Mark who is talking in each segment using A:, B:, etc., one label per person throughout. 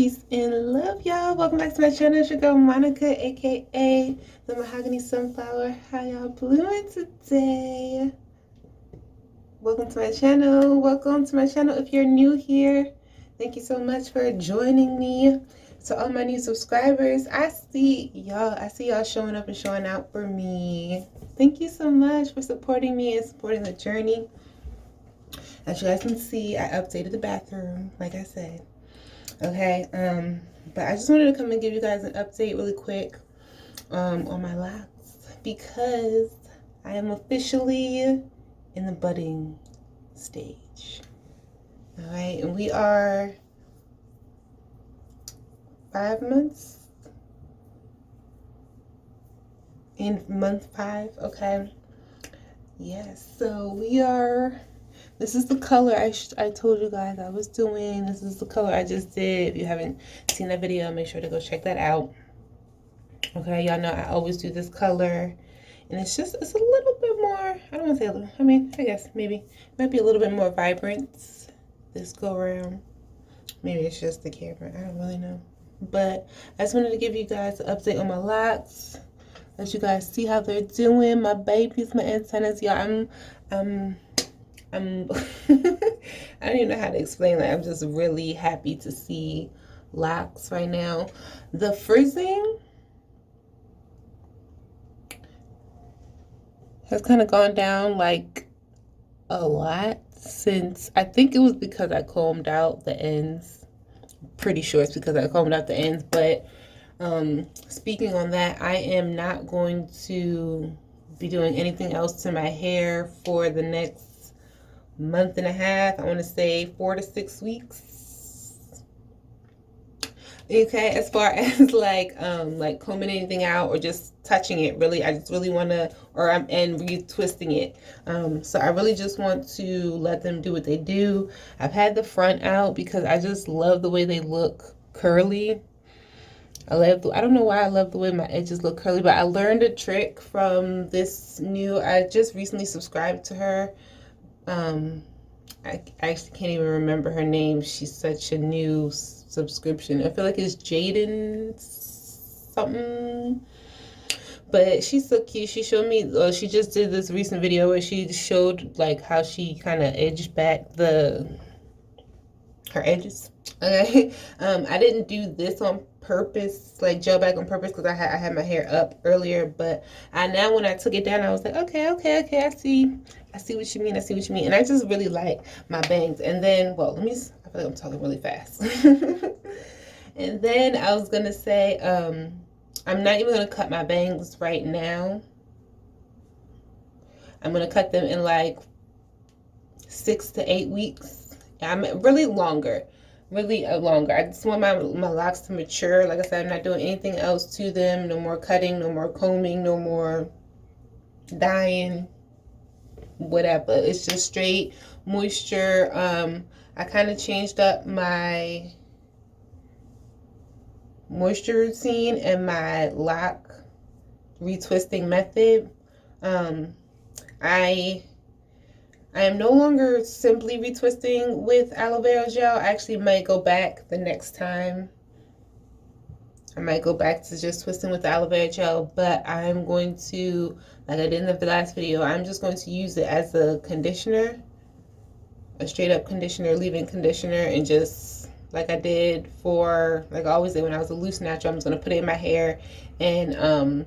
A: peace, and love, y'all. Welcome back to my channel. It's your girl Monica, aka the Mahogany Sunflower. How y'all doing today? Welcome to my channel. Welcome to my channel. If you're new here, thank you so much for joining me. To all my new subscribers, I see y'all showing up and showing out for me. Thank you so much for supporting me and supporting the journey. As you guys can see, I updated the bathroom, like I said. Okay, but I just wanted to come and give you guys an update really quick on my locks, because I am officially in the budding stage. All right, and we are 5 months in month 5. Okay, yes, so we are. This is the color I told you guys I was doing. This is the color I just did. If you haven't seen that video, make sure to go check that out. Okay, y'all know I always do this color. And it's a little bit more, I don't want to say a little, I mean, I guess maybe, might be a little bit more vibrant this go around. Maybe it's just the camera, I don't really know. But I just wanted to give you guys an update on my locks. Let you guys see how they're doing. My babies, my antennas, y'all, I don't even know how to explain that. I'm just really happy to see locks right now. The frizzing has kind of gone down like a lot since, I think it was because I combed out the ends. Pretty sure it's because I combed out the ends, but speaking on that, I am not going to be doing anything else to my hair for the next month and a half. I want to say 4 to 6 weeks. Okay, as far as like combing anything out or just touching it, really, I just really want to, and retwisting it. So I really just want to let them do what they do. I've had the front out because I just love the way they look curly. I don't know why I love the way my edges look curly, but I learned a trick from I just recently subscribed to her. I actually can't even remember her name. She's such a new subscription. I feel like it's Jaden something, but she's so cute. She showed me, she just did this recent video where she showed like how she kind of edged back her edges. Okay, I didn't do this on purpose, like gel back on purpose, because I had my hair up earlier, but now when I took it down, I was like, okay, I see what you mean, and I just really like my bangs. And then, well, I feel like I'm talking really fast. And then I was gonna say, I'm not even gonna cut my bangs right now. I'm gonna cut them in like 6 to 8 weeks. I'm really longer. I just want my locks to mature. Like I said, I'm not doing anything else to them. No more cutting, no more combing, no more dyeing, whatever. It's just straight moisture. I kind of changed up my moisture routine and my lock retwisting method. I am no longer simply retwisting with aloe vera gel. I actually might go back the next time. I might go back to just twisting with the aloe vera gel, but I'm going to, like I did in the last video, I'm just going to use it as a conditioner, a straight up conditioner, leave-in conditioner, and just like I did like I always did when I was a loose natural, I'm just going to put it in my hair and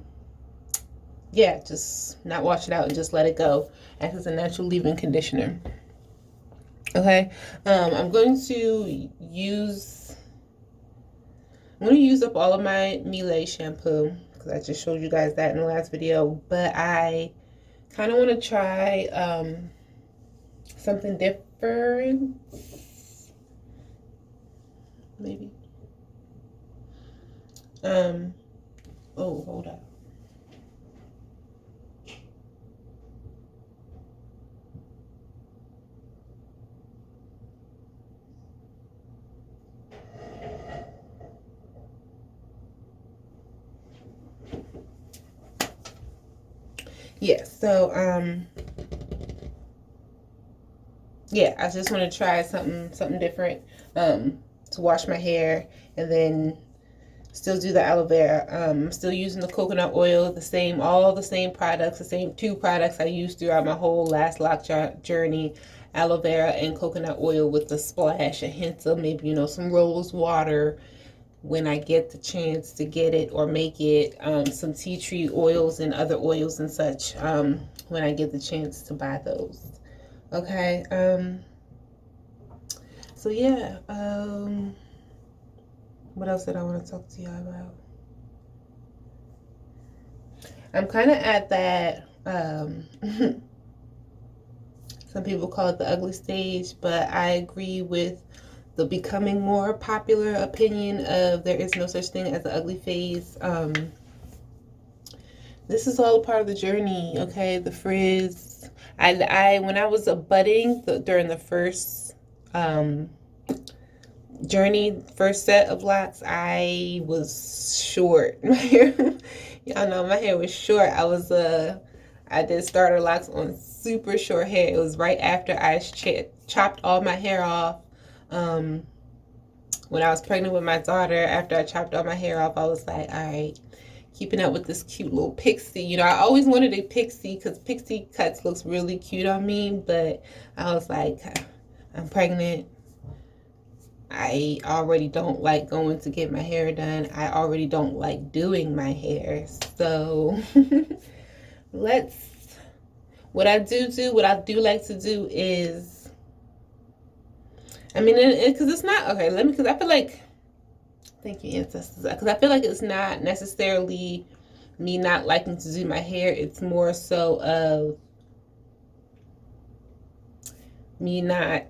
A: yeah, just not wash it out and just let it go as a natural leave-in conditioner. Okay, I'm going to use up all of my Miele shampoo because I just showed you guys that in the last video, but I kind of want to try something different, maybe. Oh, hold up. Yeah, so yeah, I just want to try something different. to wash my hair, and then still do the aloe vera. I'm still using the coconut oil, all the same products, the same 2 products I used throughout my whole last lock journey. Aloe vera and coconut oil with a splash, a hint of maybe, you know, some rose water when I get the chance to get it or make it, some tea tree oils and other oils and such, when I get the chance to buy those. Okay, so yeah, what else did I want to talk to y'all about? I'm kind of at that, some people call it the ugly stage, but I agree with the becoming more popular opinion of there is no such thing as the ugly phase. This is all a part of the journey, okay? The frizz. When I was budding during the first first set of locks, I was short. My hair, y'all know my hair was short. I did starter locks on super short hair. It was right after I chopped all my hair off. When I was pregnant with my daughter, after I chopped all my hair off, I was like, all right, keeping up with this cute little pixie. You know, I always wanted a pixie because pixie cuts looks really cute on me, but I was like, I'm pregnant. I already don't like going to get my hair done. I already don't like doing my hair. So what I do like to do is, I mean, because it's not, okay, because I feel like, thank you, ancestors, because I feel like it's not necessarily me not liking to do my hair. It's more so of me not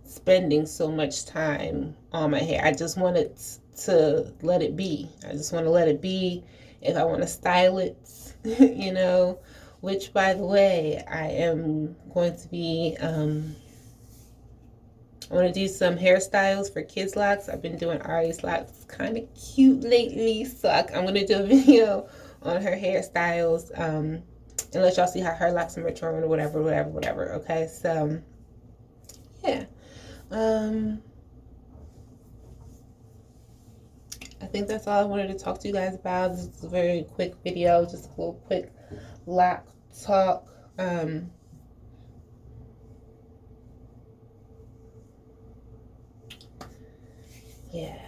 A: spending so much time on my hair. I just wanted to let it be. I just want to let it be. If I want to style it, you know, which, by the way, I am going to be, I want to do some hairstyles for kids' locks. I've been doing Ari's locks kind of cute lately, so I'm going to do a video on her hairstyles, and let y'all see how her locks are maturing or whatever, okay? So, yeah. I think that's all I wanted to talk to you guys about. This is a very quick video, just a little quick lock talk. Yeah.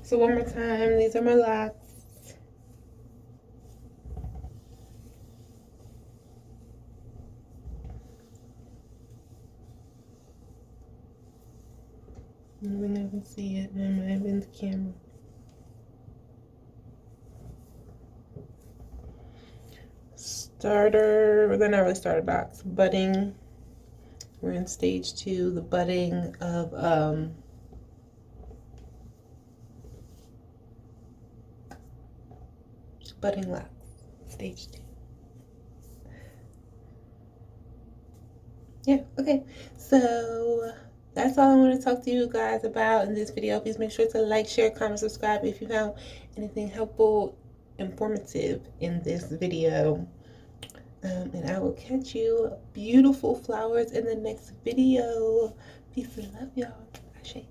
A: So one more time, these are my locks. You may not even see it. I might have in the camera. Starter, they're not really starter locks. Budding. We're in stage 2, the budding of budding locks, stage 2. Yeah, okay. So that's all I want to talk to you guys about in this video. Please make sure to like, share, comment, subscribe if you found anything helpful, informative in this video. And I will catch you beautiful flowers in the next video. Peace and love, y'all. Ashe.